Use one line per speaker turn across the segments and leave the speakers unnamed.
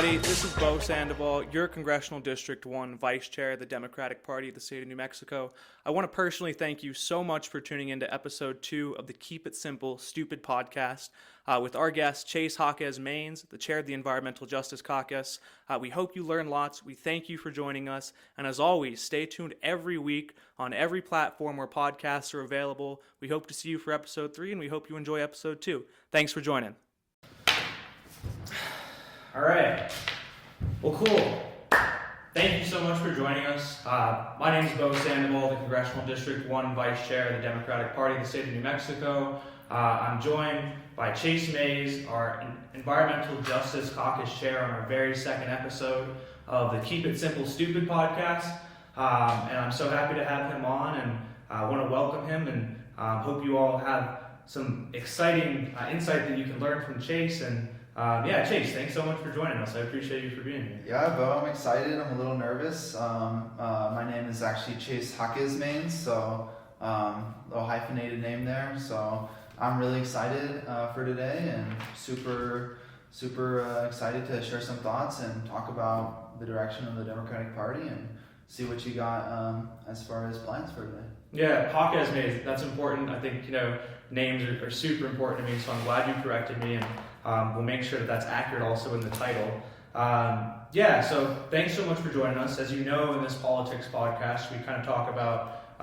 everybody. This is Bo Sandoval, your Congressional District 1 Vice Chair of the Democratic Party of the state of New Mexico. I want to personally thank you so much for tuning into episode 2 of the Keep It Simple, Stupid podcast with our guest, Jacques-Maynes, the chair of the Environmental Justice Caucus. We hope you learn lots. We thank you for joining us. And as always, stay tuned every week on every platform where podcasts are available. We hope to see you for episode 3, and we hope you enjoy episode 2. Thanks for joining. All right. Well, cool. Thank you so much for joining us. My name is Bo Sandoval, the Congressional District 1 Vice Chair of the Democratic Party of the state of New Mexico. I'm joined by Jacques-Maynes, our Environmental Justice Caucus Chair, on our very second episode of the Keep It Simple, Stupid podcast. And I'm so happy to have him on, and I want to welcome him, and hope you all have some exciting insight that you can learn from Chase. And Chase, thanks so much for joining us. I appreciate you for being here.
Yeah, Bo, I'm excited. I'm a little nervous. My name is actually Jacques-Maynes, so little hyphenated name there. So I'm really excited for today, and super excited to share some thoughts and talk about the direction of the Democratic Party and see what you got as far as plans for today.
Yeah, Jacques-Maynes, that's important. I think, names are super important to me, so I'm glad you corrected me, and we'll make sure that that's accurate also in the title. So thanks so much for joining us. As you know, in this politics podcast, we kind of talk about,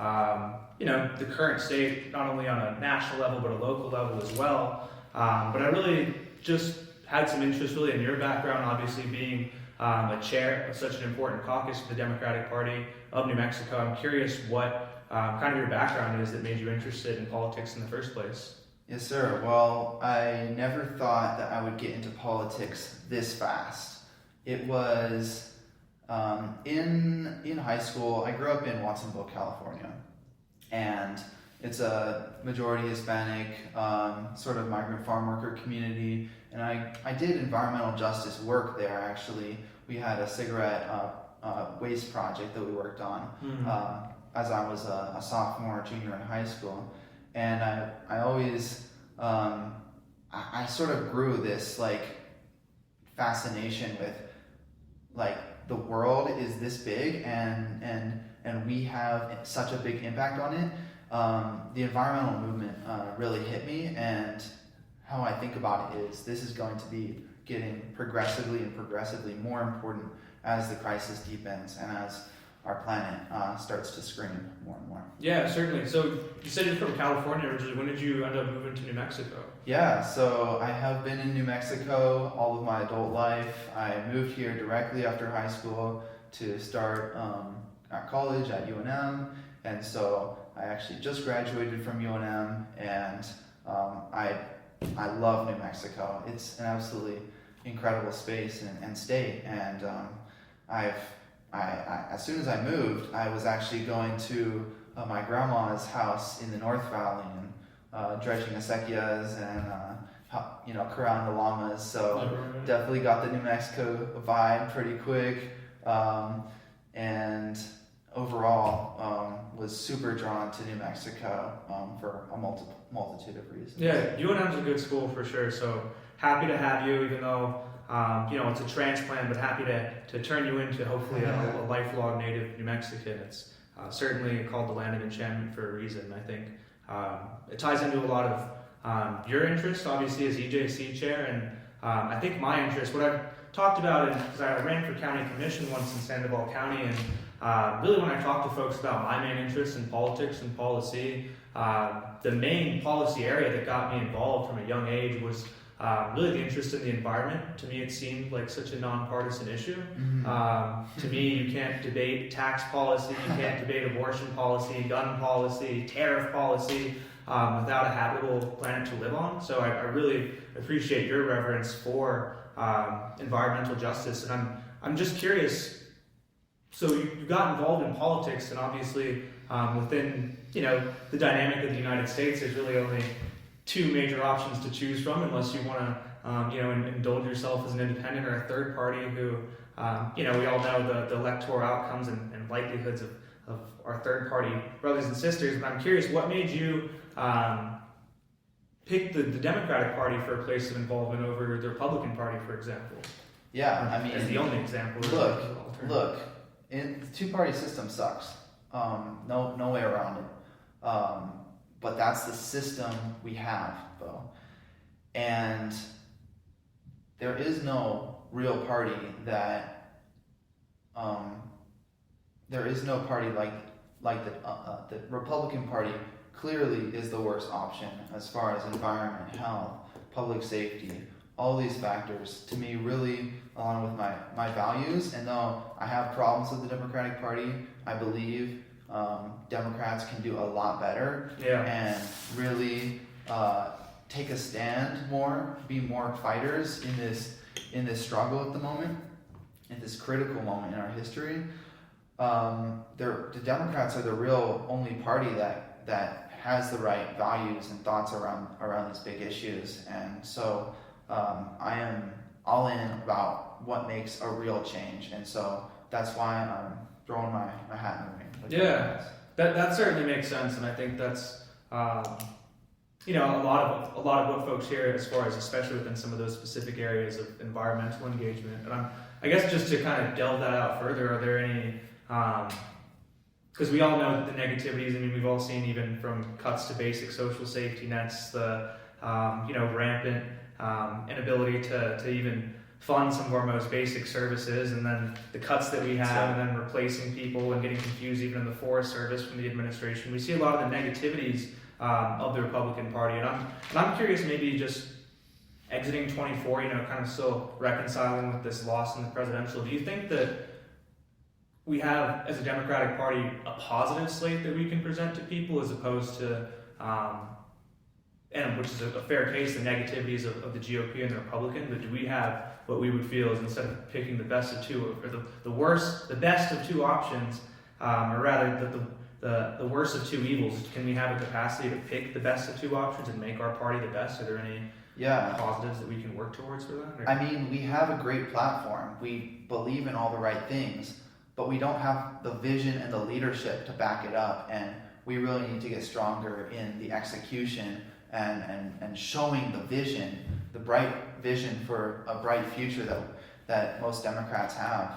the current state, not only on a national level, but a local level as well. But I really just had some interest really in your background, obviously being a chair of such an important caucus of the Democratic Party of New Mexico. I'm curious what kind of your background is that made you interested in politics in the first place.
Yes, sir. Well, I never thought that I would get into politics this fast. It was in high school. I grew up in Watsonville, California, and it's a majority Hispanic, sort of migrant farm worker community, and I did environmental justice work there, actually. We had a cigarette waste project that we worked on as I was a sophomore or junior in high school. And I always, I sort of grew this fascination with the world is this big and we have such a big impact on it. The environmental movement really hit me, and how I think about it is this is going to be getting progressively more important as the crisis deepens and as our planet starts to scream more and more.
Yeah, certainly. So you said you're from California originally. When did you end up moving to New Mexico?
Yeah, so I have been in New Mexico all of my adult life. I moved here directly after high school to start at college at UNM, and so I actually just graduated from UNM, and I love New Mexico. It's an absolutely incredible space and state, and I as soon as I moved, I was actually going to my grandma's house in the North Valley and dredging acequias and corralling the llamas. So definitely got the New Mexico vibe pretty quick, and overall was super drawn to New Mexico for a multitude of reasons.
Yeah, UNM's a good school for sure. So happy to have you, even though it's a transplant, but happy to turn you into hopefully a lifelong native New Mexican. It's certainly called the land of enchantment for a reason. I think it ties into a lot of your interest, obviously, as EJC chair, and I think my interest, what I've talked about, because I ran for county commission once in Sandoval County, and really when I talk to folks about my main interest in politics and policy, the main policy area that got me involved from a young age was really the interest in the environment. To me, it seemed like such a nonpartisan issue. To me, you can't debate tax policy, you can't debate abortion policy, gun policy, tariff policy without a habitable planet to live on. So I really appreciate your reverence for environmental justice, and I'm just curious. So you got involved in politics, and obviously within the dynamic of the United States, there's really only two major options to choose from, unless you want to indulge yourself as an independent or a third party who we all know the electoral outcomes and likelihoods of our third party brothers and sisters. But I'm curious, what made you pick the Democratic Party for a place of involvement over the Republican Party, for example?
Yeah, I mean,
as the only example.
Look, the two-party system sucks. No way around it. But that's the system we have, though. And there is no real party that, there is no party like the Republican Party clearly is the worst option as far as environment, health, public safety, all these factors to me really align with my values. And though I have problems with the Democratic Party, I believe Democrats can do a lot better and really take a stand more, be more fighters in this struggle at the moment, in this critical moment in our history. The Democrats are the real only party that has the right values and thoughts around these big issues, and so I am all in about what makes a real change, and so that's why I'm throwing my hat in the ring.
Yeah, that certainly makes sense, and I think that's a lot of what folks hear as far as, especially within some of those specific areas of environmental engagement. And I guess just to kind of delve that out further, are there any, because we all know the negativities. I mean, we've all seen, even from cuts to basic social safety nets, the rampant inability to even fund some of our most basic services, and then the cuts that we have, and then replacing people and getting confused even in the Forest Service from the administration. We see a lot of the negativities of the Republican Party, and I'm curious, maybe just exiting 24, kind of still reconciling with this loss in the presidential. Do you think that we have, as a Democratic Party, a positive slate that we can present to people, as opposed to, and which is a fair case, the negativities of the GOP and the Republican, but do we have what we would feel is, instead of picking the best of two, or the best of two options, or rather the worst of two evils, can we have a capacity to pick the best of two options and make our party the best? Are there any positives that we can work towards for that? Or?
I mean, we have a great platform. We believe in all the right things, but we don't have the vision and the leadership to back it up, and we really need to get stronger in the execution and showing the vision, the bright vision for a bright future that most Democrats have.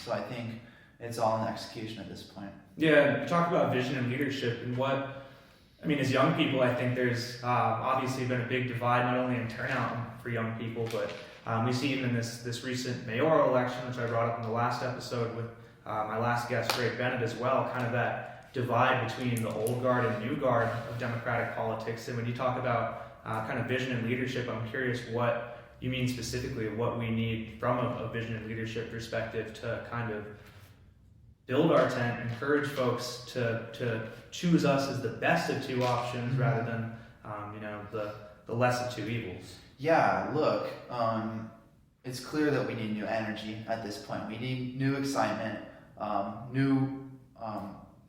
So I think it's all in the execution at this point.
Yeah, you talk about vision and leadership, and as young people, I think there's obviously been a big divide, not only in turnout for young people, but we see even in this recent mayoral election, which I brought up in the last episode with my last guest, Greg Bennett, as well, kind of that divide between the old guard and new guard of Democratic politics. And when you talk about kind of vision and leadership, I'm curious what you mean specifically, what we need from a vision and leadership perspective to kind of build our tent, encourage folks to choose us as the best of two options rather than the less of two evils.
Yeah, look, it's clear that we need new energy at this point. We need new excitement,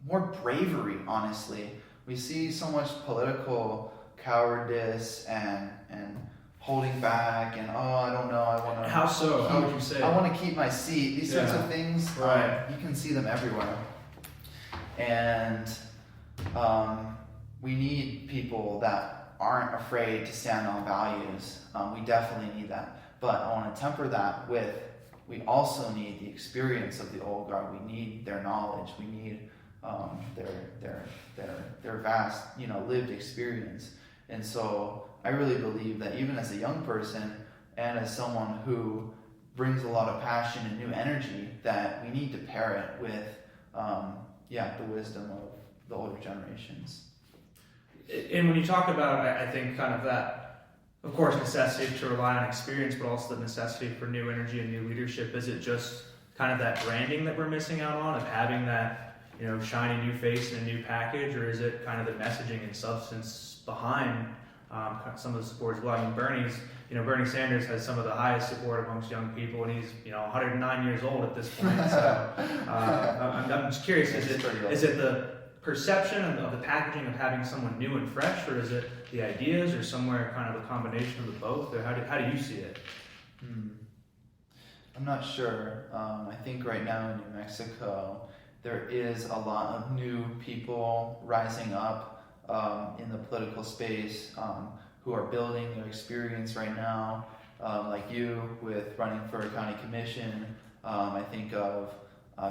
more bravery, honestly. We see so much political cowardice and holding back, and I don't know, I want to...
How so? How would you say?
I want to keep my seat. These sorts of things,
right.
You can see them everywhere. And we need people that aren't afraid to stand on values. We definitely need that. But I want to temper that with, we also need the experience of the old guard. We need their knowledge. We need their vast, lived experience. And so I really believe that even as a young person and as someone who brings a lot of passion and new energy, that we need to pair it with, the wisdom of the older generations.
And when you talk about, I think, kind of that, of course, necessity to rely on experience, but also the necessity for new energy and new leadership, is it just kind of that branding that we're missing out on, of having that, shiny new face and a new package, or is it kind of the messaging and substance behind some of the support as well? I mean, Bernie Sanders has some of the highest support amongst young people, and he's 109 years old at this point. So I'm just curious, is it the perception of the packaging of having someone new and fresh, or is it the ideas, or somewhere kind of a combination of the both, or how do you see it?
I'm not sure. I think right now in New Mexico, there is a lot of new people rising up in the political space who are building their experience right now. like you with running for a county commission. I think of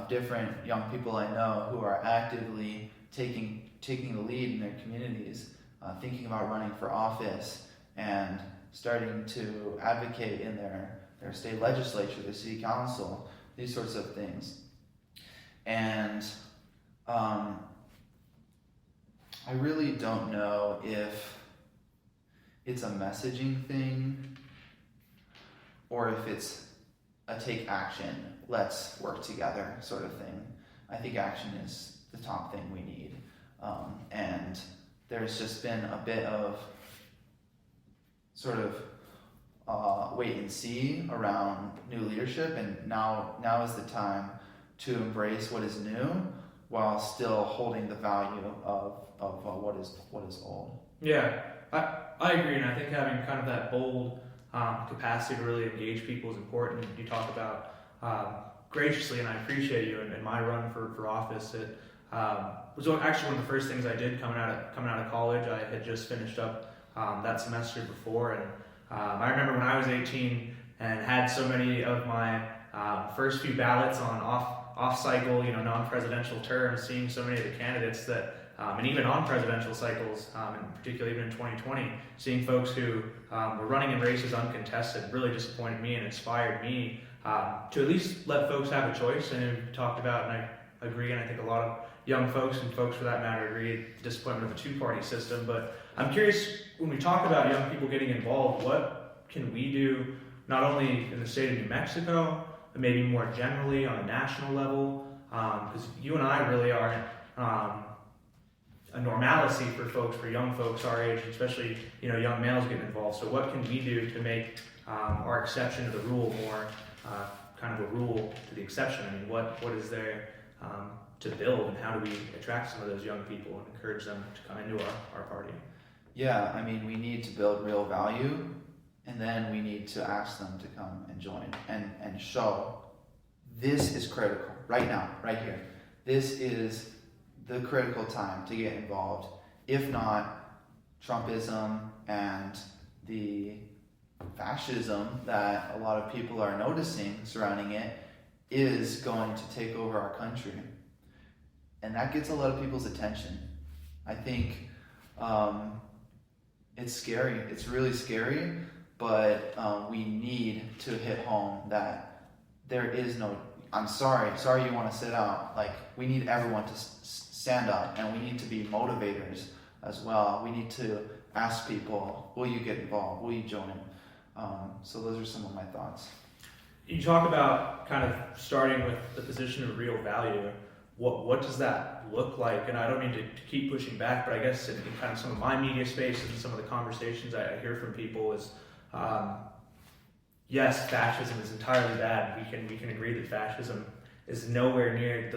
different young people I know who are actively taking the lead in their communities, thinking about running for office and starting to advocate in their state legislature, the city council, these sorts of things. And I really don't know if it's a messaging thing or if it's a take action, let's work together sort of thing. I think action is the top thing we need. And there's just been a bit of sort of wait and see around new leadership, and now is the time to embrace what is new while still holding the value of what is old.
Yeah, I agree, and I think having kind of that bold capacity to really engage people is important. You talk about graciously, and I appreciate you in my run for office. It was actually one of the first things I did coming out of college. I had just finished up that semester before, and I remember when I was 18 and had so many of my first few ballots on off cycle, non-presidential terms, seeing so many of the candidates that, and even on presidential cycles, and particularly even in 2020, seeing folks who were running in races uncontested really disappointed me and inspired me to at least let folks have a choice. And we talked about, and I agree, and I think a lot of young folks and folks for that matter agree, the disappointment of a two-party system. But I'm curious, when we talk about young people getting involved, what can we do, not only in the state of New Mexico, but maybe more generally on a national level? Because you and I really aren't a normalcy for young folks our age, especially young males getting involved. So what can we do to make our exception to the rule more kind of a rule to the exception? I mean, what is there to build, and how do we attract some of those young people and encourage them to come into our party?
Yeah, I mean, we need to build real value, and then we need to ask them to come and join and show this is critical right now, right here. This is the critical time to get involved. If not, Trumpism and the fascism that a lot of people are noticing surrounding it is going to take over our country. And that gets a lot of people's attention. I think it's scary. It's really scary, but we need to hit home that there is no, I'm sorry you want to sit out. Like, we need everyone to stand up, and we need to be motivators as well. We need to ask people, will you get involved? Will you join? So those are some of my thoughts.
You talk about kind of starting with the position of real value. What does that look like? And I don't mean to keep pushing back, but I guess in kind of some of my media spaces and some of the conversations I hear from people is, yes, fascism is entirely bad. We can agree that fascism is nowhere near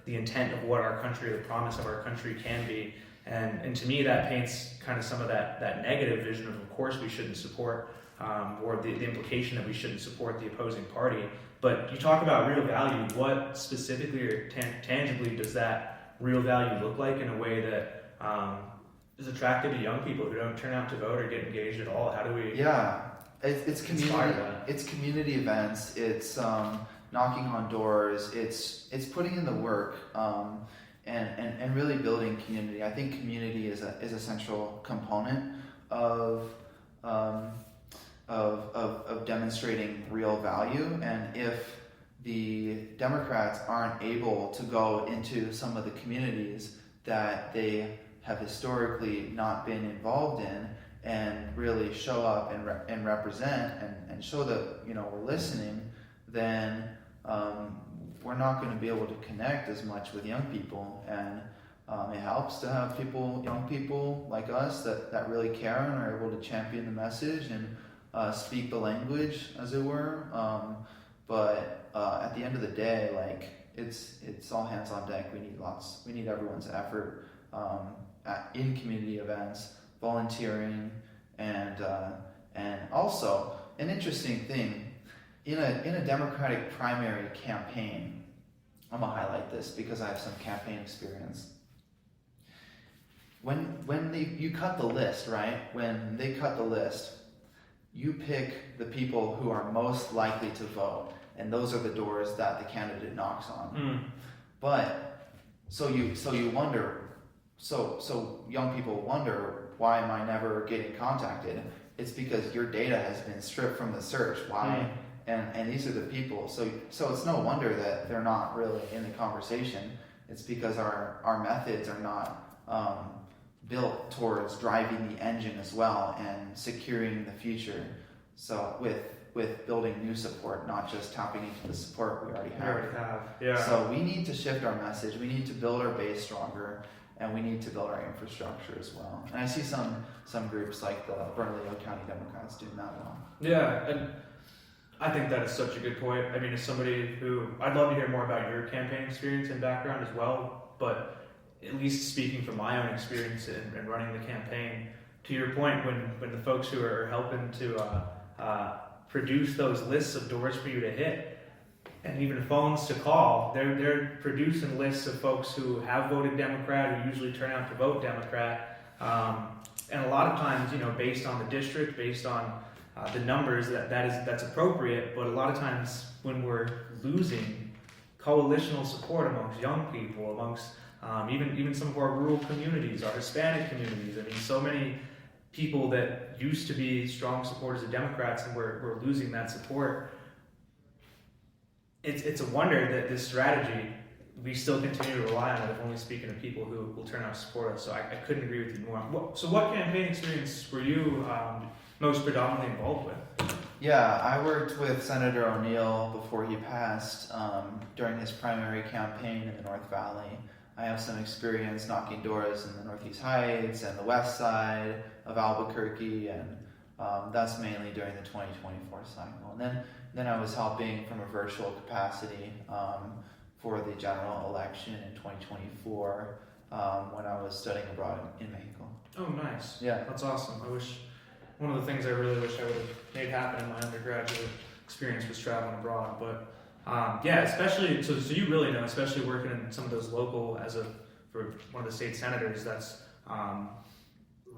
the intent of what our country, or the promise of our country can be. And to me, that paints kind of some of that negative vision of course we shouldn't support, or the implication that we shouldn't support the opposing party. But you talk about real value. What specifically or tangibly does that real value look like in a way that is attractive to young people who don't turn out to vote or get engaged at all? How do we?
Yeah, it's community.
That?
It's community events. It's knocking on doors. It's putting in the work and really building community. I think community is a central component of demonstrating real value. And if the Democrats aren't able to go into some of the communities that they have historically not been involved in and really show up and represent and show that we're listening, then we're not going to be able to connect as much with young people. And it helps to have young people like us that really care and are able to champion the message and speak the language, as it were. But at the end of the day, like, it's all hands on deck. We need everyone's effort in community events, volunteering, and also an interesting thing in a Democratic primary campaign. I'm gonna highlight this because I have some campaign experience. When you cut the list, right? When they cut the list, you pick the people who are most likely to vote, and those are the doors that the candidate knocks on. But so you wonder, so young people wonder, why am I never getting contacted? It's because your data has been stripped from the search. Why? And these are the people. So it's no wonder that they're not really in the conversation. It's because our methods are not built towards driving the engine as well and securing the future. So with building new support, not just tapping into the support we already have.
Yeah.
So we need to shift our message. We need to build our base stronger, and we need to build our infrastructure as well. And I see some groups like the Bernalillo County Democrats doing that well.
Yeah, and I think that is such a good point. I mean, as somebody who, I'd love to hear more about your campaign experience and background as well, but at least speaking from my own experience in running the campaign, to your point, when the folks who are helping to produce those lists of doors for you to hit, and even phones to call, they're producing lists of folks who have voted Democrat, who usually turn out to vote Democrat, and a lot of times, based on the district, based on the numbers, that's appropriate. But a lot of times, when we're losing coalitional support amongst young people, amongst even some of our rural communities, our Hispanic communities, I mean, so many people that used to be strong supporters of Democrats, and we're losing that support. It's a wonder that this strategy, we still continue to rely on it, if only speaking to people who will turn out to support us. So I couldn't agree with you more. So what campaign experience were you most predominantly involved with?
Yeah, I worked with Senator O'Neill before he passed during his primary campaign in the North Valley. I have some experience knocking doors in the Northeast Heights and the west side of Albuquerque, and that's mainly during the 2024 cycle. And then I was helping from a virtual capacity for the general election in 2024 when I was studying abroad in Mexico.
Oh, nice.
Yeah.
That's awesome. One of the things I really wish I would have made happen in my undergraduate experience was traveling abroad. But especially, so you really know, especially working in some of those local, for one of the state senators, that's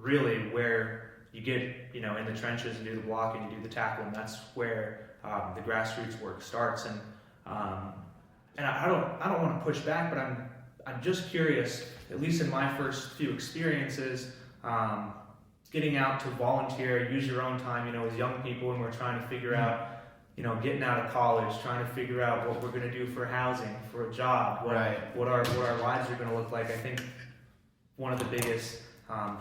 really where you get, in the trenches and do the block and you do the tackle, and that's where the grassroots work starts. And I don't want to push back, but I'm just curious, at least in my first few experiences, getting out to volunteer, use your own time, as young people, and we're trying to figure out, getting out of college, trying to figure out what we're going to do for housing, for a job, what our lives are going to look like. I think one of the biggest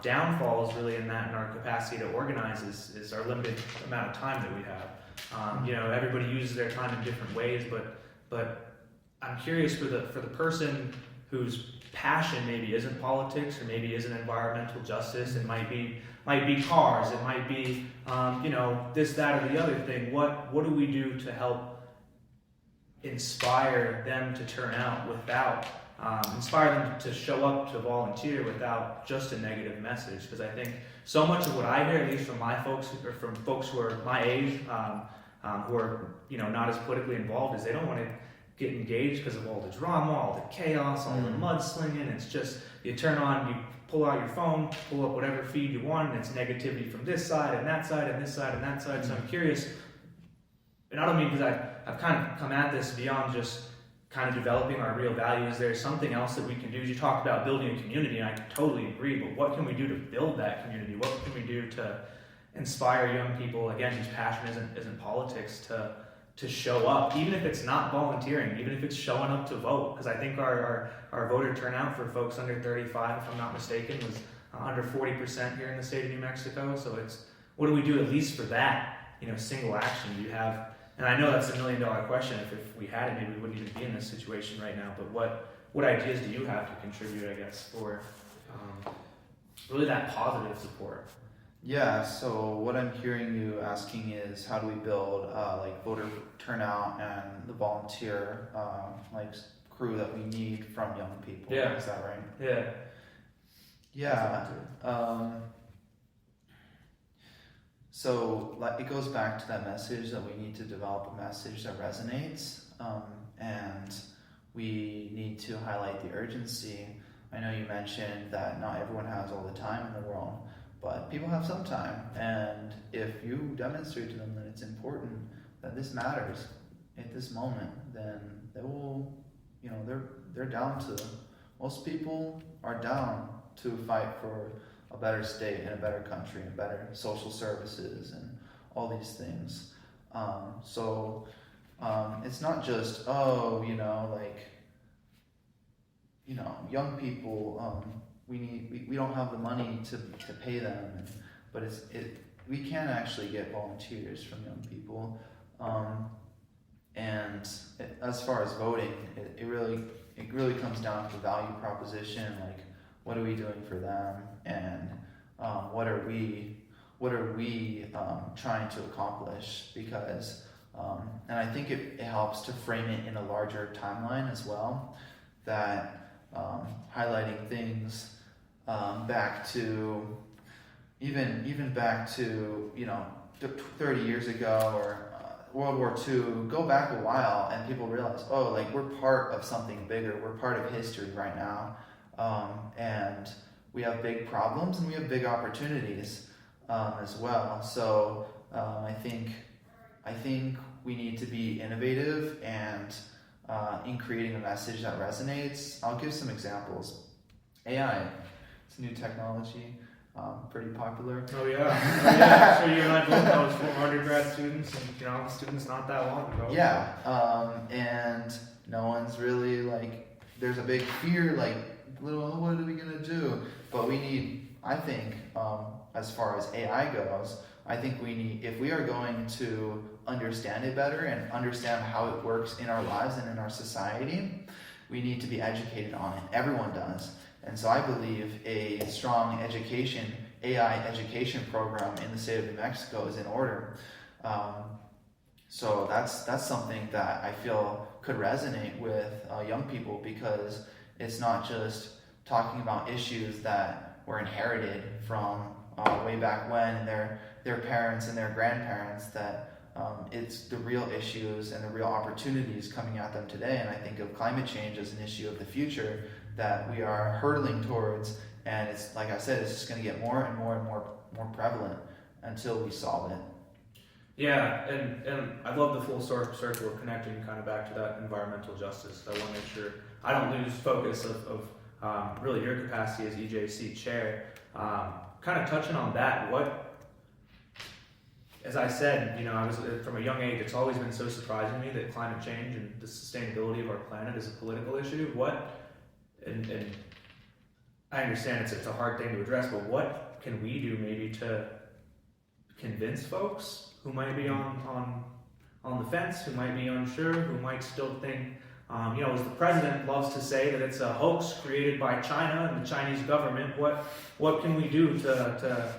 downfalls really in our capacity to organize is our limited amount of time that we have. Everybody uses their time in different ways, but I'm curious for the person whose passion maybe isn't politics, or maybe isn't environmental justice. It might be cars. It might be this, that, or the other thing. What do we do to help inspire them to turn out without inspire them to show up to volunteer without just a negative message? Because I think so much of what I hear, at least from my folks, or from folks who are my age, who are not as politically involved, is they don't want to get engaged because of all the drama, all the chaos, all the mudslinging. It's just, you turn on, you pull out your phone, pull up whatever feed you want, and it's negativity from this side and that side and this side and that side. So I'm curious, and I don't mean because I've kind of come at this beyond just kind of developing our real values. There's something else that we can do. You talked about building a community, and I totally agree, but what can we do to build that community? What can we do to inspire young people, again, whose passion isn't politics, to show up, even if it's not volunteering, even if it's showing up to vote? Because I think our voter turnout for folks under 35, if I'm not mistaken, was under 40% here in the state of New Mexico. So it's, what do we do at least for that, single action? Do you have, and I know that's $1 million question. If we had it, maybe we wouldn't even be in this situation right now. But what ideas do you have to contribute, I guess, for really that positive support?
Yeah, so what I'm hearing you asking is, how do we build voter turnout and the volunteer crew that we need from young people?
Yeah.
Is that right?
Yeah.
Yeah. So it goes back to that message that we need to develop a message that resonates, and we need to highlight the urgency. I know you mentioned that not everyone has all the time in the world, but people have some time, and if you demonstrate to them that it's important, that this matters at this moment, then they will, they're down to, most people are down to fight for a better state and a better country and better social services and all these things. It's not just, young people, we don't have the money to pay them, but we can actually get volunteers from young people. As far as voting, it really comes down to the value proposition, like what are we doing for them, and what are we trying to accomplish, because and I think it helps to frame it in a larger timeline as well, that highlighting things back to even back to 30 years ago, or World War II, go back a while, and people realize, we're part of something bigger, we're part of history right now, and we have big problems and we have big opportunities as well. So I think we need to be innovative and in creating a message that resonates. I'll give some examples. AI, it's a new technology, pretty popular.
Oh yeah. So you and I both know as former undergrad students, and students not that long ago.
Yeah, and no one's really there's a big fear, what are we gonna do? But we need, I think, as far as AI goes, I think we need, if we are going to understand it better and understand how it works in our lives and in our society, we need to be educated on it. Everyone does. And so I believe a strong AI education program in the state of New Mexico is in order. So that's something that I feel could resonate with young people, because it's not just talking about issues that were inherited from way back when, and their parents and their grandparents, that it's the real issues and the real opportunities coming at them today. And I think of climate change as an issue of the future that we are hurtling towards, and it's, like I said, it's just going to get more and more and more prevalent until we solve it.
Yeah, and I love the full circle of connecting kind of back to that environmental justice. I want to make sure I don't lose focus of really your capacity as EJC chair. Kind of touching on that, as I said, I was from a young age, it's always been so surprising to me that climate change and the sustainability of our planet is a political issue. And I understand it's a hard thing to address, but what can we do maybe to convince folks who might be on the fence, who might be unsure, who might still think, as the president loves to say, that it's a hoax created by China and the Chinese government. What can we do to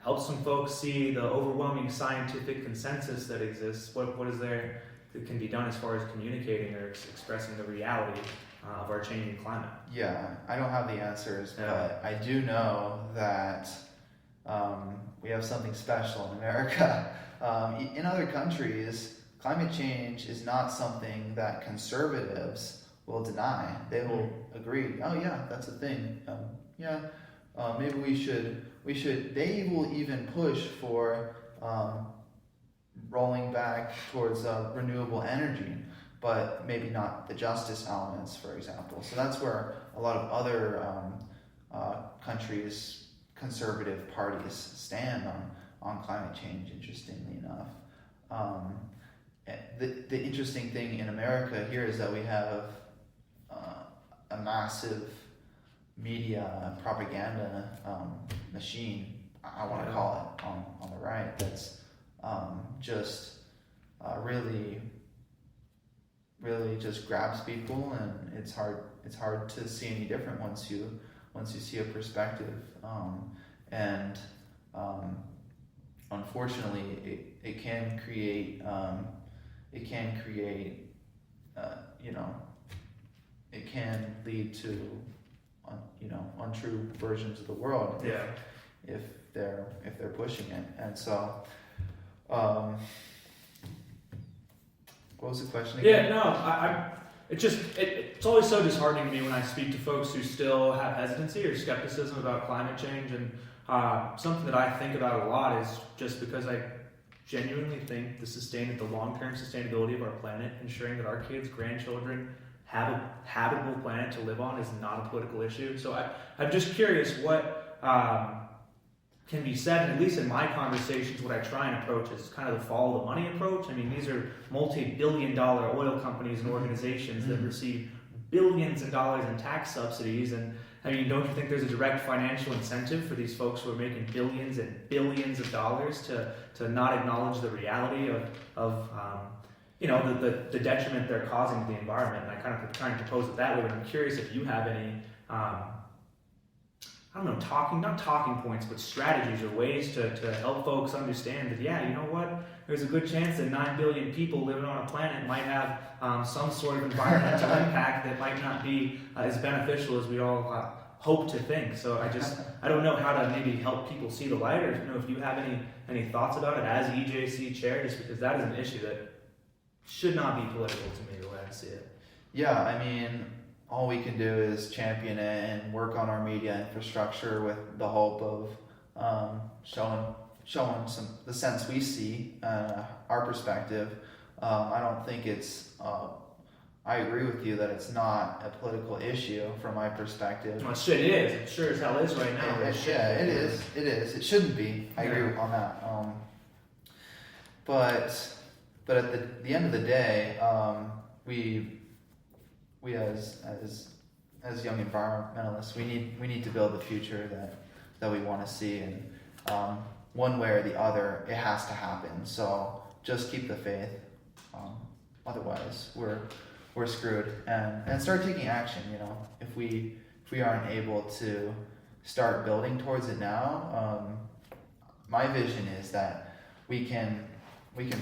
help some folks see the overwhelming scientific consensus that exists? What is there that can be done as far as communicating or expressing the reality of our changing climate?
Yeah, I don't have the answers, but I do know that we have something special in America. In other countries, climate change is not something that conservatives will deny. They will agree, oh yeah, that's a thing. Maybe we should. They will even push for rolling back towards renewable energy, but maybe not the justice elements, for example. So that's where a lot of other countries' conservative parties stand on climate change, interestingly enough. The interesting thing in America here is that we have a massive media propaganda machine, I want to call it, on the right, that's just really just grabs people, and it's hard to see any different once you see a perspective, and unfortunately it can create it can lead to untrue versions of the world if they're pushing it. And so what was the question again?
It's always so disheartening to me when I speak to folks who still have hesitancy or skepticism about climate change, and something that I think about a lot is just because I genuinely think the long-term sustainability of our planet, ensuring that our kids, grandchildren have a habitable planet to live on, is not a political issue. So I'm just curious what can be said, and at least in my conversations, what I try and approach is kind of the follow the money approach. I mean, these are multi-billion-dollar oil companies and organizations that receive billions of dollars in tax subsidies, and I mean, don't you think there's a direct financial incentive for these folks who are making billions and billions of dollars to not acknowledge the reality of the detriment they're causing to the environment? And I kind of trying to pose it that way, but I'm curious if you have any, not talking points, but strategies or ways to help folks understand that, yeah, you know what, there's a good chance that 9 billion people living on a planet might have some sort of environmental impact that might not be as beneficial as we all hope to think. So I don't know how to maybe help people see the light, or if you have any thoughts about it as EJC chair, just because that is an issue that should not be political to me, the way I see it.
Yeah, I mean, all we can do is champion it and work on our media infrastructure with the hope of showing the sense we see, our perspective. I don't think it's. I agree with you that it's not a political issue from my perspective.
Well, it is. It sure as hell is right now.
It is. It is. It shouldn't be. I agree on that. But at the end of the day, we as young environmentalists, we need to build the future that we want to see, and one way or the other, it has to happen. So just keep the faith. Otherwise, we're screwed, and start taking action. If we aren't able to start building towards it now, my vision is that we can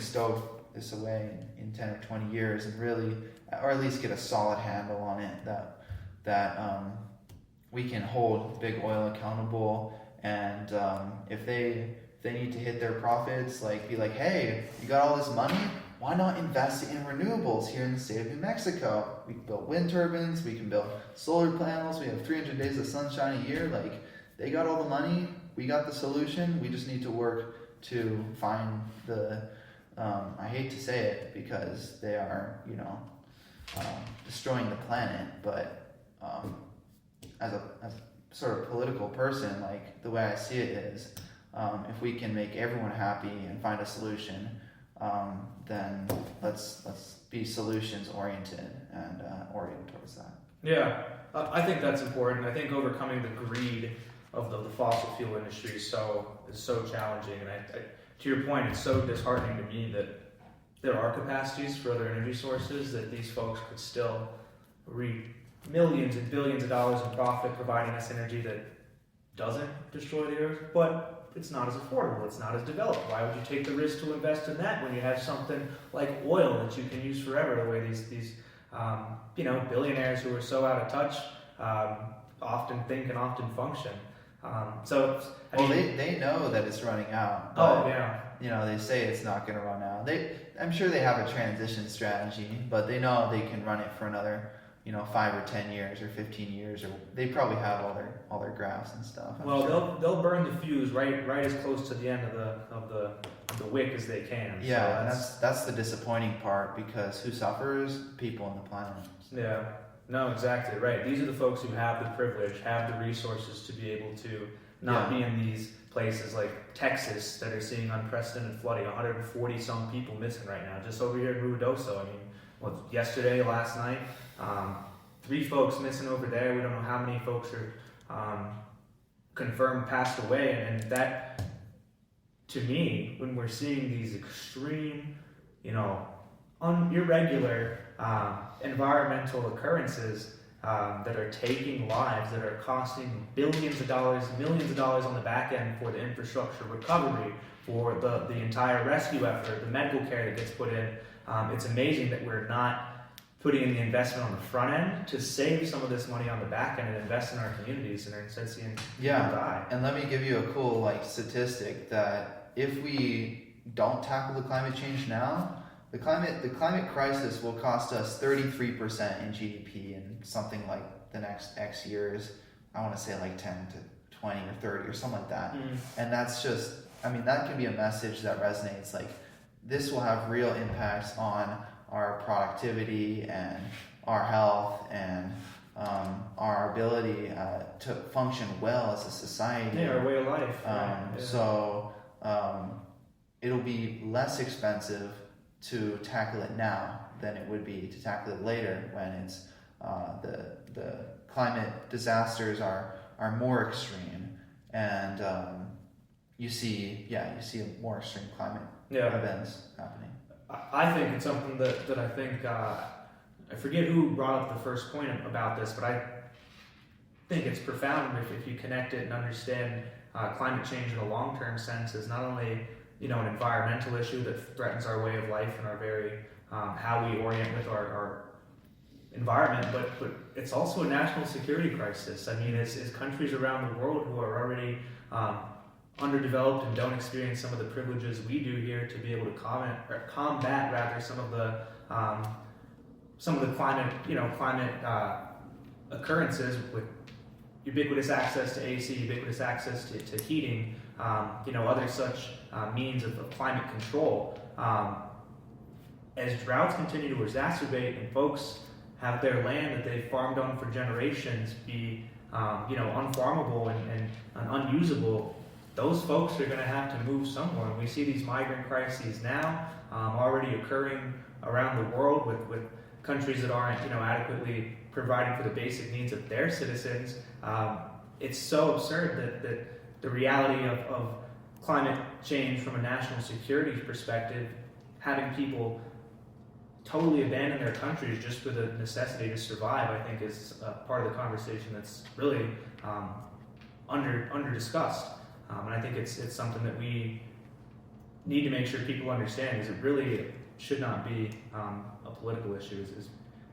stow this away in 10 or 20 years and really, or at least get a solid handle on it, that we can hold big oil accountable, and if they need to hit their profits, be like, hey, you got all this money, why not invest in renewables here in the state of New Mexico? We can build wind turbines, we can build solar panels, we have 300 days of sunshine a year. They got all the money, we got the solution, we just need to work to find the I hate to say it because they are, destroying the planet, but as a sort of political person, the way I see it is, if we can make everyone happy and find a solution, then let's be solutions oriented and orient towards that.
Yeah, I think that's important. I think overcoming the greed of the fossil fuel industry is so challenging, and I to your point, it's so disheartening to me that there are capacities for other energy sources, that these folks could still reap millions and billions of dollars in profit providing us energy that doesn't destroy the earth, but it's not as affordable, it's not as developed. Why would you take the risk to invest in that when you have something like oil that you can use forever, the way these billionaires who are so out of touch often think and often function.
They know that it's running out. But, they say it's not going to run out. I'm sure they have a transition strategy, but they know they can run it for another, 5 or 10 years or 15 years, or they probably have all their graphs and stuff.
They'll burn the fuse right as close to the end of the wick as they can.
Yeah, so and that's the disappointing part, because who suffers? People on the planet.
Yeah. No, exactly right. These are the folks who have the privilege, have the resources to be able to not be in these places like Texas that are seeing unprecedented flooding, 140 some people missing right now. Just over here in Ruidoso, yesterday, last night, 3 folks missing over there. We don't know how many folks are confirmed passed away, and that, to me, when we're seeing these extreme, irregular environmental occurrences that are taking lives, that are costing billions of dollars, millions of dollars on the back end for the infrastructure recovery, for the entire rescue effort, the medical care that gets put in. It's amazing that we're not putting in the investment on the front end to save some of this money on the back end and invest in our communities, and instead seeing people die.
And let me give you a cool statistic that if we don't tackle the climate change now, the climate crisis will cost us 33% in GDP in something like the next X years. I want to say 10 to 20 or 30 or something like that.
Mm.
And that's just, I mean, that can be a message that resonates. Like, this will have real impacts on our productivity and our health and our ability to function well as a society.
Yeah, our way of life.
So it'll be less expensive to tackle it now than it would be to tackle it later when it's the climate disasters are more extreme, and you see more extreme climate events happening.
I think it's something that I think I forget who brought up the first point about this, but I think it's profound if you connect it and understand climate change in a long-term sense is not only an environmental issue that threatens our way of life and our very how we orient with our environment, but it's also a national security crisis. I mean, as countries around the world who are already underdeveloped and don't experience some of the privileges we do here to be able to combat some of the climate occurrences with ubiquitous access to AC, ubiquitous access to heating, other such means of climate control. As droughts continue to exacerbate and folks have their land that they've farmed on for generations be, unfarmable and unusable, those folks are going to have to move somewhere. And we see these migrant crises now already occurring around the world with countries that aren't, adequately providing for the basic needs of their citizens. It's so absurd that the reality of climate change from a national security perspective, having people totally abandon their countries just for the necessity to survive, I think is part of the conversation that's really under discussed. And I think it's something that we need to make sure people understand, is it really should not be a political issue,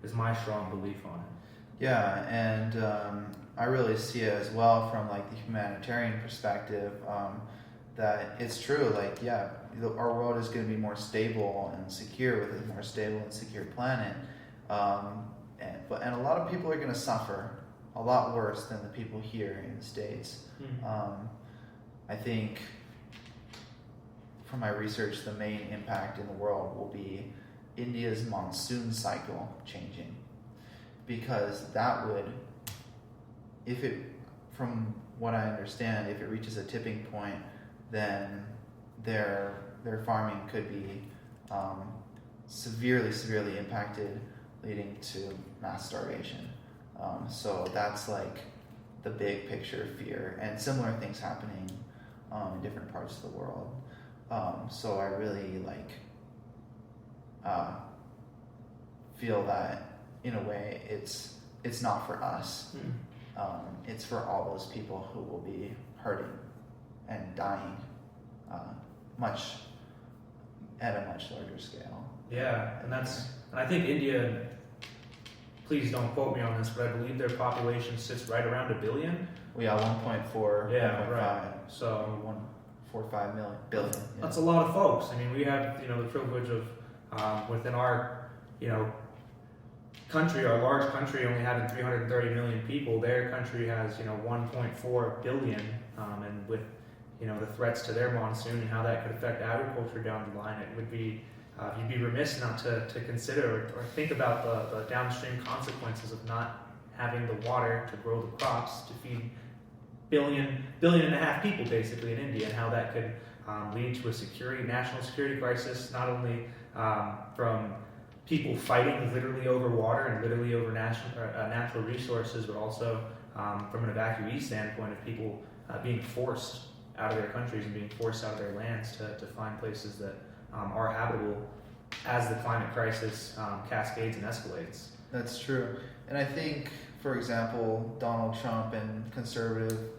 is my strong belief on it.
Yeah, and I really see it as well from like the humanitarian perspective, that it's true, like, yeah, our world is going to be more stable and secure with a more stable and secure planet, and a lot of people are going to suffer a lot worse than the people here in the States. I think from my research, the main impact in the world will be India's monsoon cycle changing, because that would, from what I understand, if it reaches a tipping point, then their farming could be severely impacted, leading to mass starvation. So that's like the big picture fear, and similar things happening in different parts of the world. So I really feel that in a way it's not for us. It's for all those people who will be hurting and dying at a much larger scale.
Yeah, and I think India, please don't quote me on this, but I believe their population sits right around 1 billion.
We got 1.4,
yeah,
1.5.
right. So
1.45 billion. Yeah.
That's a lot of folks. I mean, we have the privilege of within our country, our large country, only having 330 million people. Their country has 1.4 billion, and with the threats to their monsoon and how that could affect agriculture down the line, it would be you'd be remiss not to consider or think about the downstream consequences of not having the water to grow the crops to feed billion and a half people basically in India, and how that could lead to a national security crisis, not only from people fighting literally over water and literally over natural resources, but also from an evacuee standpoint of people being forced out of their countries and being forced out of their lands to find places that are habitable as the climate crisis cascades and escalates. That's
true. And I think, for example, Donald Trump and conservative,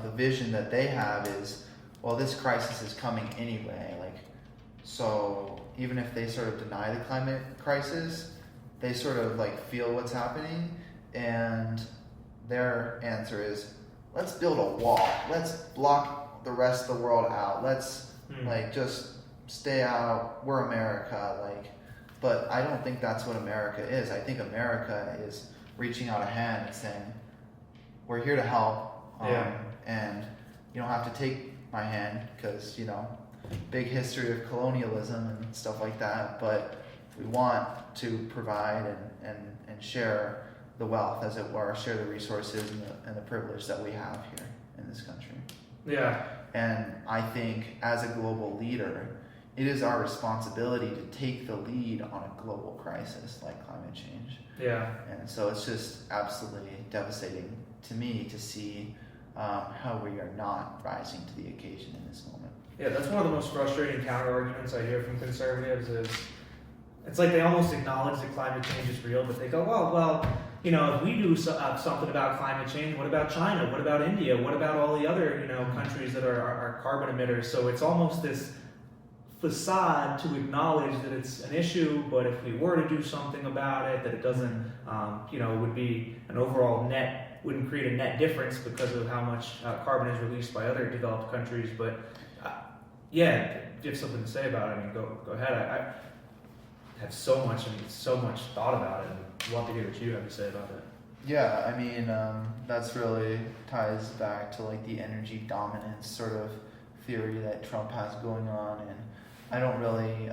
the vision that they have is, well, this crisis is coming anyway. So even if they sort of deny the climate crisis, they sort of feel what's happening, and their answer is, let's build a wall. Let's block the rest of the world out. Let's just stay out. We're America. But I don't think that's what America is. I think America is reaching out a hand and saying, we're here to help. and you don't have to take my hand because, big history of colonialism and stuff like that, but we want to provide and share the wealth, as it were, share the resources and the privilege that we have here in this country.
Yeah.
And I think as a global leader, it is our responsibility to take the lead on a global crisis like climate change.
Yeah.
And so it's just absolutely devastating to me to see how we are not rising to the occasion in this moment.
Yeah, that's one of the most frustrating counter arguments I hear from conservatives is it's like they almost acknowledge that climate change is real, but they go, well, if we do something about climate change, what about China? What about India? What about all the other, countries that are carbon emitters? So it's almost this facade to acknowledge that it's an issue, but if we were to do something about it, that it doesn't, would be an overall wouldn't create a net difference because of how much carbon is released by other developed countries. But if you have something to say about it, go ahead. I have so much thought about it, and love to hear what you have to say about it.
Yeah, that's really ties back to like the energy dominance sort of theory that Trump has going on, and I don't really,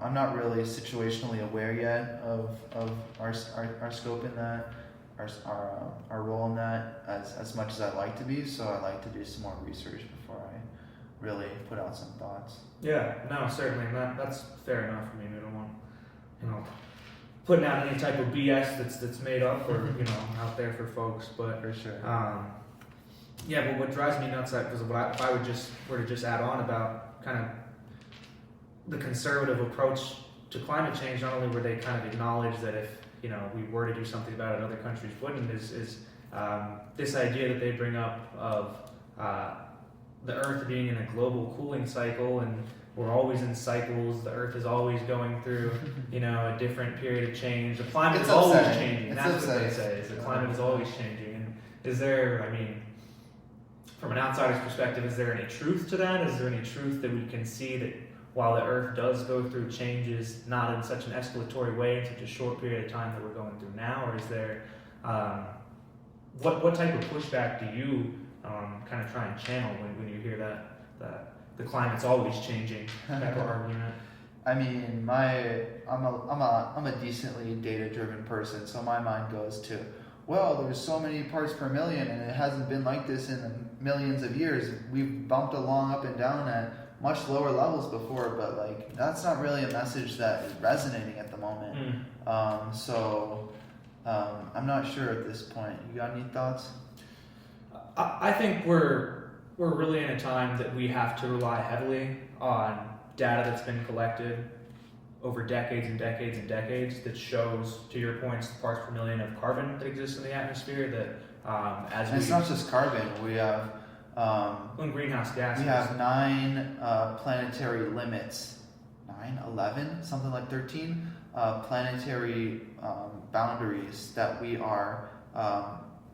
I'm not really situationally aware yet of our scope in that, our role in that as much as I'd like to be. So I'd like to do some more research before I really put out some thoughts.
Yeah, no, certainly, that's fair enough. I mean, we don't want, putting out any type of BS that's made up or out there for folks, but
for sure.
But what drives me nuts because if I were to just add on about kind of the conservative approach to climate change, not only would they kind of acknowledge that if we were to do something about it, other countries wouldn't, is this idea that they bring up of the Earth being in a global cooling cycle, and we're always in cycles. The Earth is always going through, a different period of change. The climate is always changing. That's what they say. Is the climate is always changing. And is there? From an outsider's perspective, is there any truth to that? Is there any truth that we can see that while the Earth does go through changes, not in such an escalatory way in such a short period of time that we're going through now, or is there? What type of pushback do you kind of try and channel when you hear that the climate's always changing type of argument?
I'm a decently data-driven person, so my mind goes to, well, there's so many parts per million, and it hasn't been like this in millions of years. We've bumped along up and down at much lower levels before, but that's not really a message that is resonating at the moment. I'm not sure at this point. You got any thoughts?
I think we're really in a time that we have to rely heavily on data that's been collected over decades and decades and decades that shows, to your points, the parts per million of carbon that exists in the atmosphere. That
it's not just carbon. We have
greenhouse gases.
We have 9 planetary limits, 11, something like 13 planetary boundaries that we are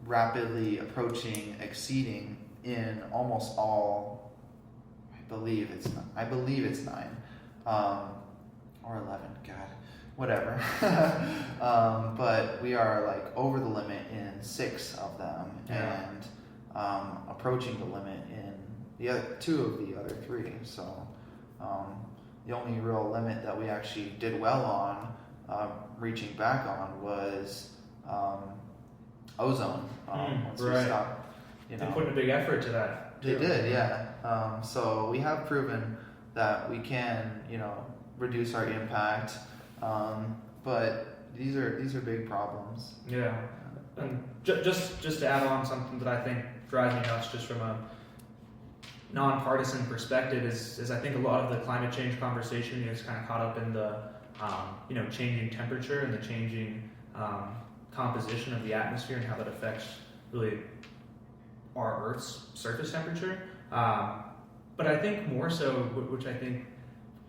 rapidly approaching, exceeding in almost all. I believe it's 9 or 11. God, whatever. But we are over the limit in 6 of them, and approaching the limit in the other 2 of the other 3. So the only real limit that we actually did well on, reaching back on, was ozone. Once we stopped,
They put in a big effort to that.
They did, yeah. So we have proven that we can, reduce our impact, but these are big problems.
Yeah, and just to add on something that I think drives me nuts, just from a nonpartisan perspective, is I think a lot of the climate change conversation is kind of caught up in the changing temperature and the changing composition of the atmosphere and how that affects really our Earth's surface temperature. But I think more so, which I think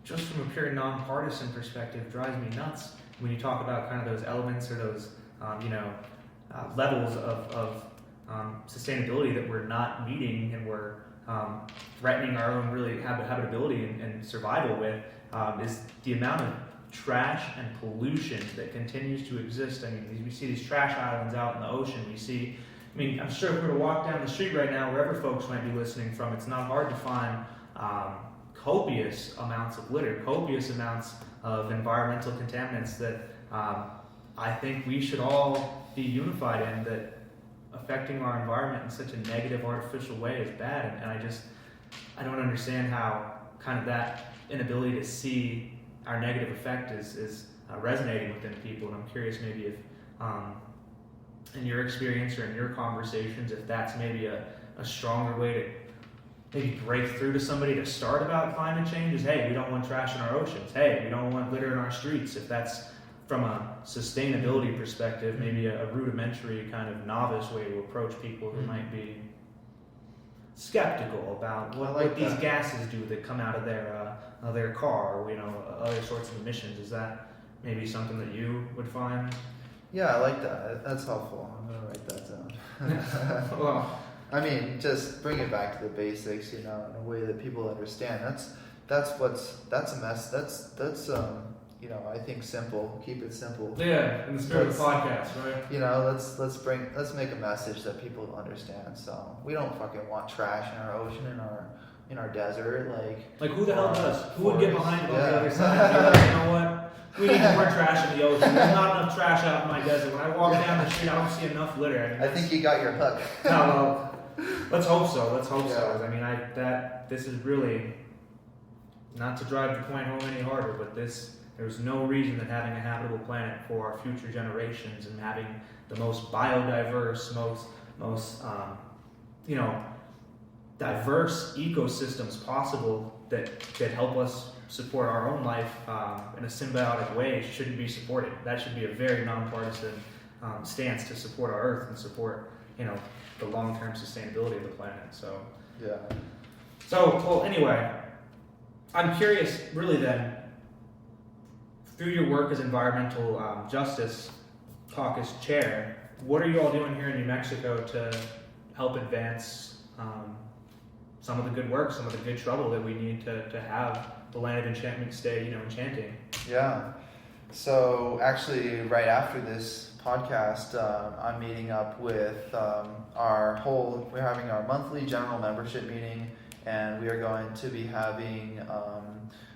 just from a pure nonpartisan perspective drives me nuts, when you talk about kind of those elements or those levels of sustainability that we're not meeting and we're threatening our own really habitability and survival with, is the amount of trash and pollution that continues to exist. I mean, we see these trash islands out in the ocean. We see I mean, I'm sure if we were to walk down the street right now, wherever folks might be listening from, it's not hard to find copious amounts of litter, copious amounts of environmental contaminants that I think we should all be unified in, that affecting our environment in such a negative, artificial way is bad. And I don't understand how kind of that inability to see our negative effect is resonating within people. And I'm curious maybe if, in your experience or in your conversations, if that's maybe a stronger way to maybe break through to somebody to start about climate change is, hey, we don't want trash in our oceans. Hey, we don't want litter in our streets. If that's from a sustainability perspective, maybe a rudimentary kind of novice way to approach people who might be skeptical about what these gases do that come out of their car, or other sorts of emissions. Is that maybe something that you would find?
Yeah, I like that. That's helpful. I'm gonna write that down.
Well,
I mean, just bring it back to the basics, in a way that people understand. That's a mess. That's I think simple. Keep it simple.
yeah, in the spirit of the podcast, right?
Let's make a message that people understand. So we don't fucking want trash in our ocean, in our desert,
Like who the hell does? Who would get behind it on
Yeah.
the other side? You're like, you know what? We need more trash in the ocean. There's not enough trash out in my desert. When I walk down the street, I don't see enough litter.
I think you got your hook.
No, well, let's hope so. Let's hope so.
Yeah.
I mean, this is really not to drive the point home any harder, but there's no reason that having a habitable planet for our future generations and having the most biodiverse, most diverse ecosystems possible that help us support our own life in a symbiotic way shouldn't be supported. That should be a very nonpartisan stance to support our Earth and support the long-term sustainability of the planet. So
Yeah.
well, anyway, I'm curious, really, then, through your work as environmental justice caucus chair, what are you all doing here in New Mexico to help advance some of the good work, some of the good trouble that we need to have the land of enchantment stay, enchanting?
Yeah. So actually, right after this podcast, I'm meeting up with we're having our monthly general membership meeting, and we are going to be having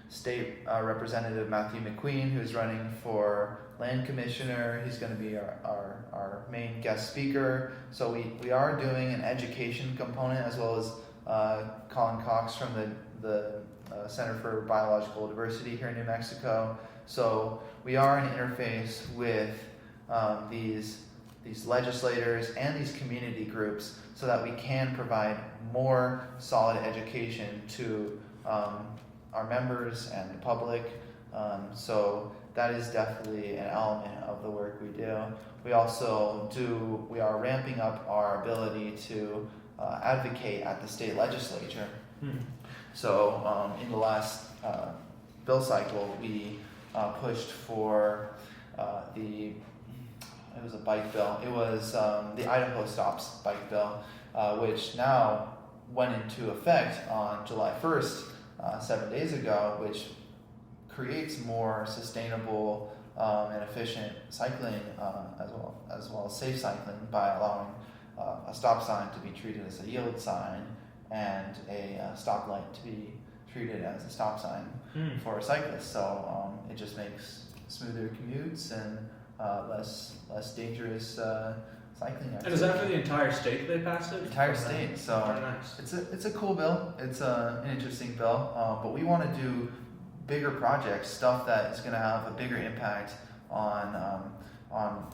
State Representative Matthew McQueen, who's running for Land Commissioner. He's going to be our main guest speaker. So we are doing an education component, as well as Colin Cox from the Center for Biological Diversity here in New Mexico. So we are an interface with these legislators and these community groups, so that we can provide more solid education to our members and the public. So that is definitely an element of the work we do. We are ramping up our ability to advocate at the state legislature. So in the last bill cycle, we pushed for it was a bike bill. It was the Idaho Stops bike bill, which now went into effect on July 1st, 7 days ago, which creates more sustainable and efficient cycling, as well as safe cycling, by allowing a stop sign to be treated as a yield sign and a stoplight to be treated as a stop sign for cyclists. So it just makes smoother commutes and less dangerous cycling activity.
And is that for the entire state that they passed it?
Entire state. So
very nice.
it's a cool bill. It's an interesting bill, but we want to do bigger projects, stuff that is going to have a bigger impact on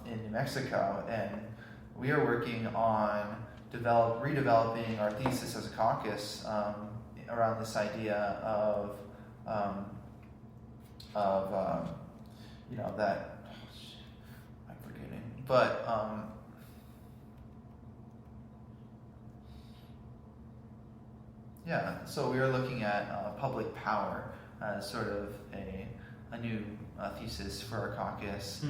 in New Mexico, and we are working on redeveloping our thesis as a caucus around this idea of that. I'm forgetting, but yeah. So we are looking at public power as sort of a new thesis for our caucus.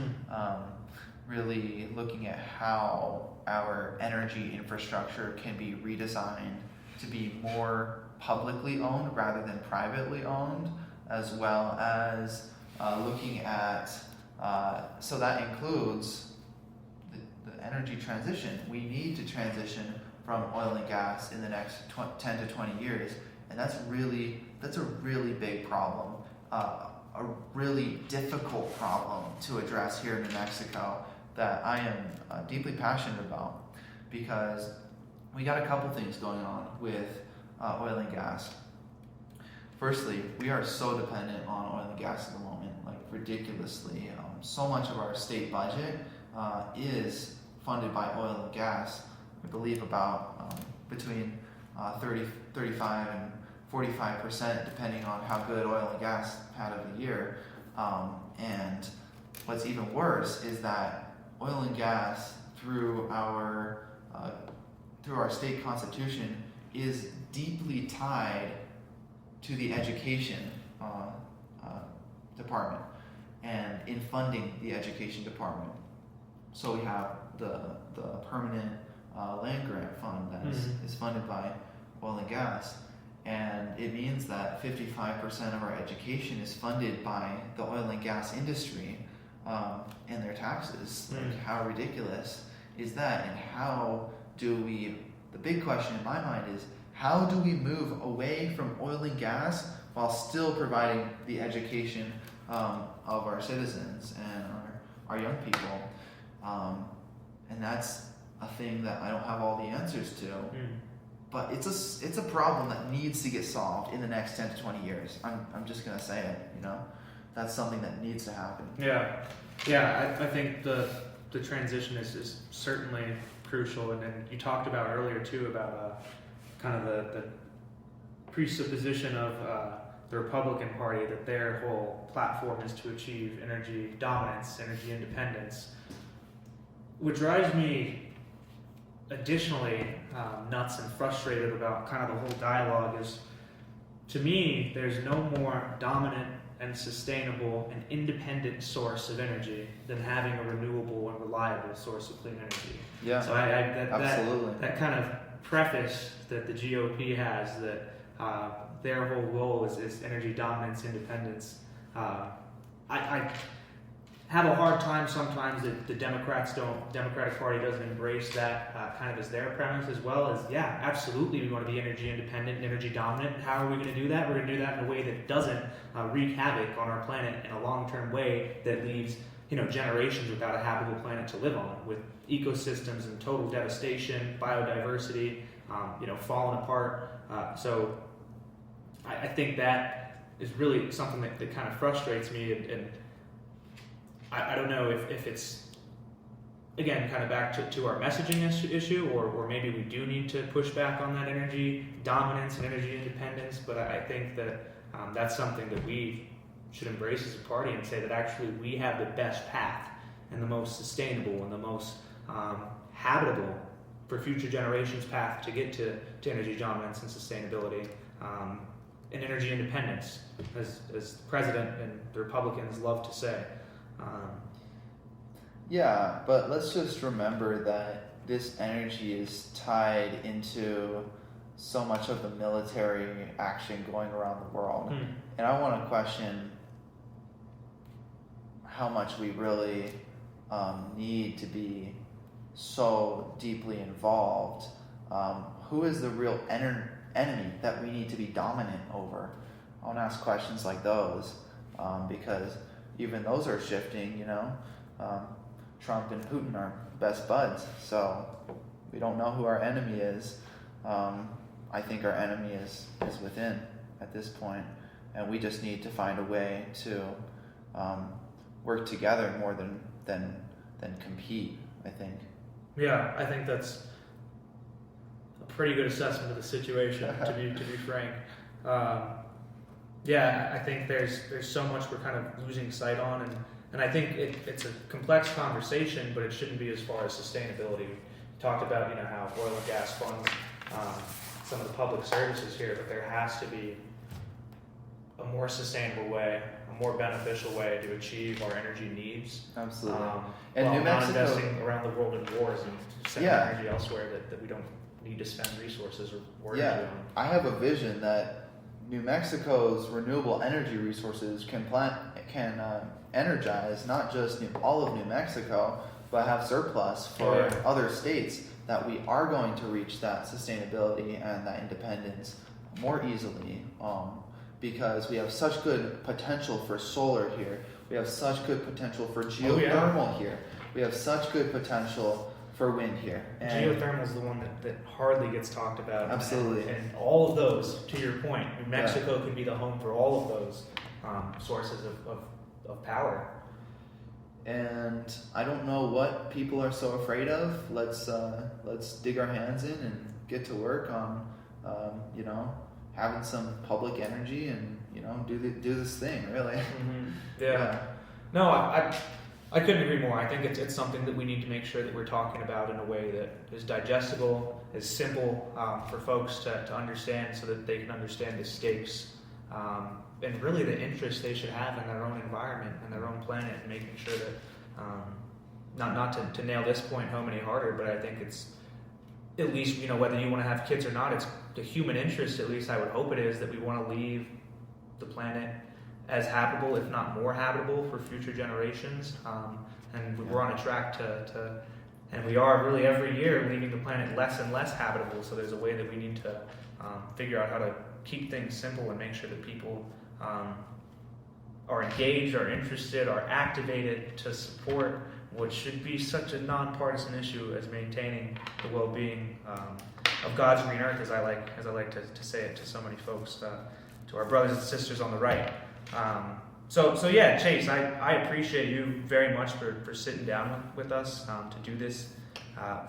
Really looking at how our energy infrastructure can be redesigned to be more publicly owned rather than privately owned, as well as looking at, so that includes the energy energy transition. We need to transition from oil and gas in the next 10 to 20 years, and that's a really big problem, a really difficult problem to address here in New Mexico that I am deeply passionate about, because we got a couple things going on with oil and gas. Firstly, we are so dependent on oil and gas at the moment, like ridiculously. So much of our state budget is funded by oil and gas. I believe about between 35 and 45%, depending on how good oil and gas had of the year. And what's even worse is that oil and gas, through our state constitution, is deeply tied to the education department and in funding the education department. So we have the permanent land grant fund that is funded by oil and gas, and it means that 55% of our education is funded by the oil and gas industry and their taxes. Like, how ridiculous is that? And how do we, the big question in my mind is, how do we move away from oil and gas while still providing the education of our citizens and our young people? And that's a thing that I don't have all the answers to, but it's a problem that needs to get solved in the next 10 to 20 years. I'm just gonna say it, that's something that needs to happen.
I think the transition is certainly crucial, and you talked about earlier too about kind of the presupposition of the Republican Party, that their whole platform is to achieve energy dominance, energy independence. What drives me additionally nuts and frustrated about kind of the whole dialogue is, to me, there's no more dominant and sustainable and independent source of energy than having a renewable and reliable source of clean energy.
Yeah,
so
absolutely.
That kind of preface that the GOP has, that their whole goal is energy dominance, independence. I have a hard time sometimes that the Democratic Party doesn't embrace that kind of as their premise, as well as, yeah, absolutely, we want to be energy independent and energy dominant. How are we going to do that? We're going to do that in a way that doesn't wreak havoc on our planet in a long-term way that leaves generations without a habitable planet to live on, with ecosystems and total devastation, biodiversity, falling apart. So I think that is really something that kind of frustrates me, and I don't know if it's, again, kind of back to our messaging issue, or maybe we do need to push back on that energy dominance and energy independence, but I think that that's something that we should embrace as a party and say that actually we have the best path and the most sustainable and the most habitable for future generations path to get to energy dominance and sustainability and energy independence, as the president and the Republicans love to say.
Yeah, but let's just remember that this energy is tied into so much of the military action going around the world. And I want to question how much we really need to be so deeply involved. Who is the real enemy that we need to be dominant over? I want to ask questions like those, because even those are shifting, Trump and Putin are best buds, so we don't know who our enemy is. I think our enemy is within at this point, and we just need to find a way to work together more than compete, I think.
Yeah, I think that's a pretty good assessment of the situation, to be frank. I think there's so much we're kind of losing sight on, and I think it's a complex conversation, but it shouldn't be as far as sustainability. We talked about how oil and gas funds some of the public services here, but there has to be a more sustainable way, a more beneficial way to achieve our energy needs.
Absolutely.
And
New
not
Mexico,
investing around the world in wars and sending energy elsewhere that we don't need to spend resources or energy on.
I have a vision that New Mexico's renewable energy resources can energize not just all of New Mexico, but have surplus for other states, that we are going to reach that sustainability and that independence more easily, because we have such good potential for solar here. We have such good potential for geothermal here. We have such good potential for wind here. And
geothermal is the one that hardly gets talked about.
Absolutely.
And all of those, to your point, New Mexico could be the home for all of those sources of power. And
I don't know what people are so afraid of. Let's dig our hands in and get to work on, having some public energy and do this thing really.
Mm-hmm. Yeah. No, I couldn't agree more. I think it's something that we need to make sure that we're talking about in a way that is digestible, is simple for folks to understand, so that they can understand the stakes and really the interest they should have in their own environment and their own planet, and making sure that not to nail this point home any harder, but I think it's at least, whether you want to have kids or not, it's the human interest, at least I would hope it is, that we want to leave the planet as habitable, if not more habitable, for future generations. And we're on a track to and we are really every year leaving the planet less and less habitable. So there's a way that we need to figure out how to keep things simple and make sure that people are engaged, are interested, are activated to support what should be such a nonpartisan issue as maintaining the well-being of God's green earth, as I like to say it to so many folks, to our brothers and sisters on the right. So yeah, Chase, I appreciate you very much for sitting down with us to do this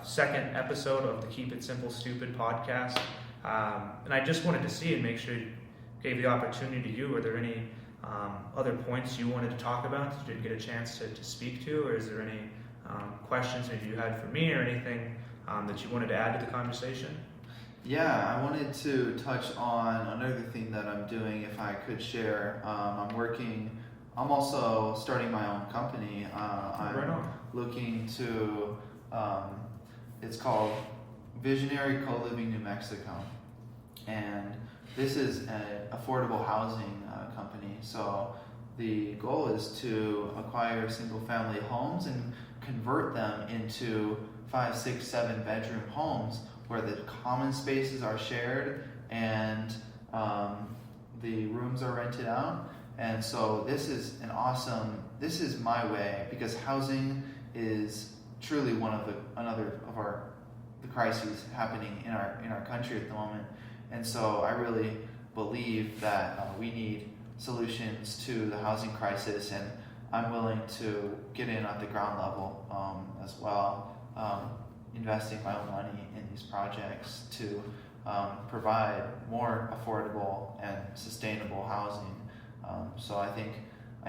second episode of the Keep It Simple Stupid podcast. And I just wanted to see and make sure you gave the opportunity to you. Are there any other points you wanted to talk about that you didn't get a chance to speak to, or is there any questions maybe you had for me, or anything that you wanted to add to the conversation?
Yeah, I wanted to touch on another thing that I'm doing, if I could share. I'm also starting my own company. I'm looking to, it's called Visionary Co-Living New Mexico. And this is an affordable housing company. So the goal is to acquire single-family homes and convert them into 5, 6, 7 bedroom homes, where the common spaces are shared and the rooms are rented out. And so this is my way, because housing is truly another of the crises happening in our country at the moment. And so I really believe that we need solutions to the housing crisis, and I'm willing to get in at the ground level as well, investing my own money in these projects to provide more affordable and sustainable housing. So I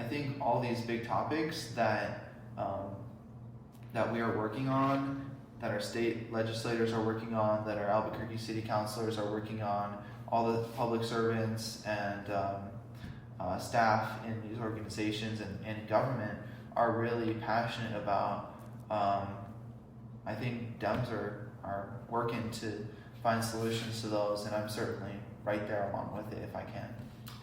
think all these big topics that we are working on, that our state legislators are working on, that our Albuquerque city councilors are working on, all the public servants and staff in these organizations and government are really passionate about. I think Dems are working to find solutions to those, and I'm certainly right there along with it if I can.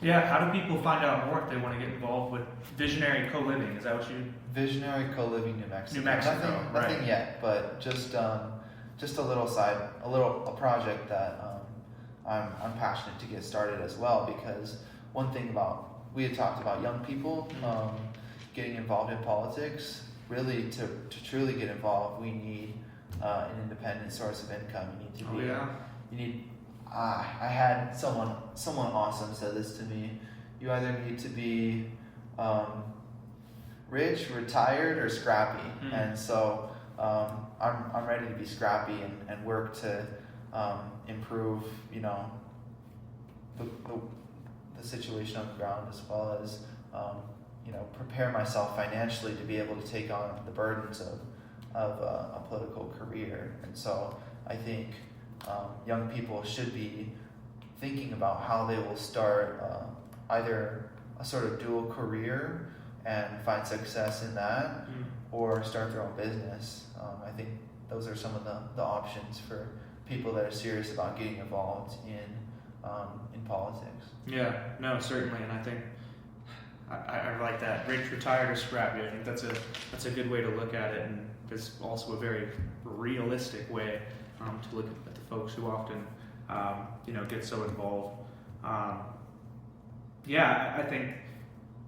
Yeah, how do people find out more if they want to get involved with Visionary Co-Living? Is that what you...
Visionary Co-Living New Mexico.
New Mexico,
nothing yet, but just a project that I'm passionate to get started as well, because one thing we had talked about young people getting involved in politics. Really, to truly get involved, we need an independent source of income. You need. I had someone awesome said this to me. You either need to be rich, retired, or scrappy. Mm-hmm. And so I'm ready to be scrappy and work to improve, the situation on the ground, as well as prepare myself financially to be able to take on the burdens of a political career. And so I think young people should be thinking about how they will start either a sort of dual career and find success in that, or start their own business. I think those are some of the options for people that are serious about getting involved in politics.
Yeah, no, certainly, and I think I like that. Rich, retired, or scrappy. I think that's a good way to look at it. And is also a very realistic way to look at the folks who often get so involved. I think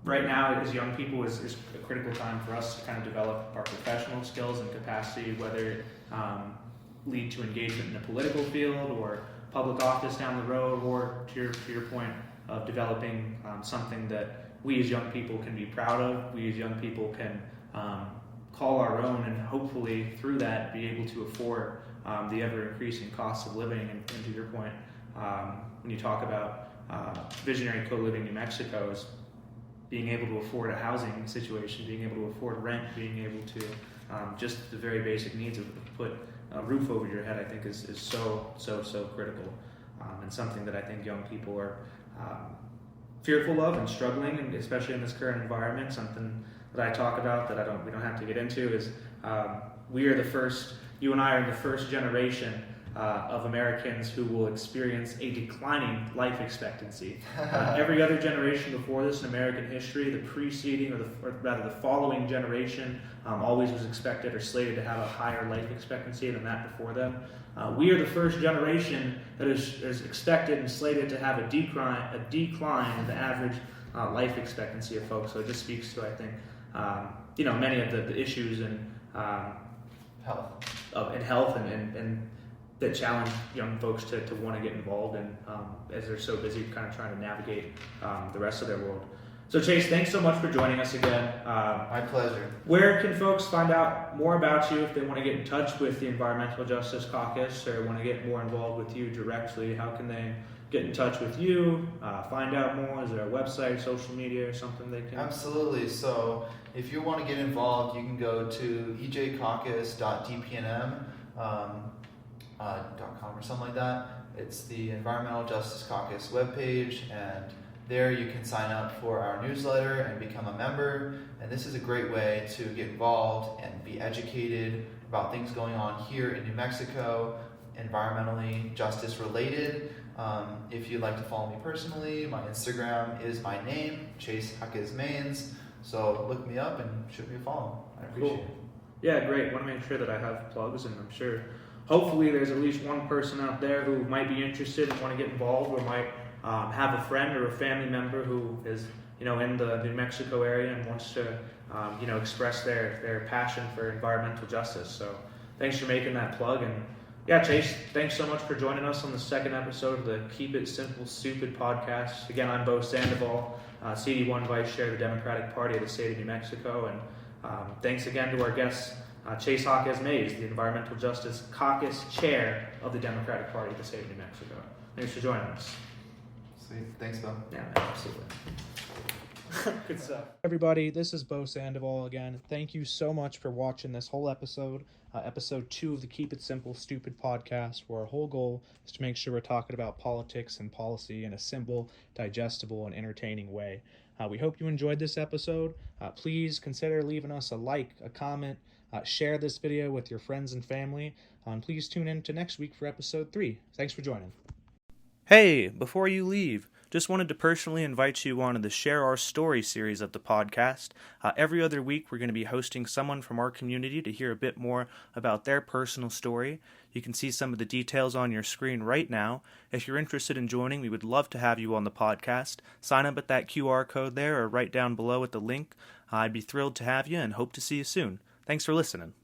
right now as young people is a critical time for us to kind of develop our professional skills and capacity, whether it lead to engagement in the political field or public office down the road, or to your point of developing something that we as young people can be proud of, we as young people can call our own, and hopefully through that be able to afford the ever-increasing costs of living. And to your point, when you talk about visionary co-living New Mexico, is being able to afford a housing situation, being able to afford rent, being able to just the very basic needs of put a roof over your head, I think is so critical, and something that I think young people are fearful of and struggling, and especially in this current environment. Something that I talk about that we don't have to get into is you and I are the first generation of Americans who will experience a declining life expectancy. Every other generation before this in American history, the preceding or rather the following generation always was expected or slated to have a higher life expectancy than that before them. We are the first generation that is expected and slated to have a decline in the average life expectancy of folks. So it just speaks to, I think, many of the issues in health and that challenge young folks to want to get involved in as they're so busy kind of trying to navigate the rest of their world. So Chase, thanks so much for joining us again.
My pleasure.
Where can folks find out more about you if they want to get in touch with the Environmental Justice Caucus or want to get more involved with you directly? How can they get in touch with you, find out more? Is there a website, social media, or something they can?
Absolutely. So if you want to get involved, you can go to ejcaucus.dpnm. .com or something like that. It's the Environmental Justice Caucus webpage, and there you can sign up for our newsletter and become a member. And this is a great way to get involved and be educated about things going on here in New Mexico, environmentally justice related. If you'd like to follow me personally, my Instagram is my name, Jacques-Maynes. So look me up and shoot me a follow. I appreciate it.
Yeah, great. Want to make sure that I have plugs, and I'm sure hopefully there's at least one person out there who might be interested and want to get involved, or might have a friend or a family member who is in the New Mexico area and wants to express their passion for environmental justice. So thanks for making that plug. And yeah, Chase, thanks so much for joining us on the second episode of the Keep It Simple Stupid podcast. Again, I'm Bo Sandoval, CD1 Vice Chair of the Democratic Party of the state of New Mexico, and thanks again to our guests, Jacques-Maynes, the Environmental Justice Caucus Chair of the Democratic Party of the state of New Mexico. Thanks for joining us.
Sweet. Thanks, Bo.
Yeah, absolutely. Good stuff. Everybody, this is Bo Sandoval again. Thank you so much for watching this whole episode, episode 2 of the Keep It Simple Stupid podcast, where our whole goal is to make sure we're talking about politics and policy in a simple, digestible, and entertaining way. We hope you enjoyed this episode. Please consider leaving us a like, a comment, share this video with your friends and family. Please tune in to next week for episode 3. Thanks for joining. Hey, before you leave, just wanted to personally invite you onto the Share Our Story series of the podcast. Every other week, we're going to be hosting someone from our community to hear a bit more about their personal story. You can see some of the details on your screen right now. If you're interested in joining, we would love to have you on the podcast. Sign up at that QR code there or right down below at the link. I'd be thrilled to have you and hope to see you soon. Thanks for listening.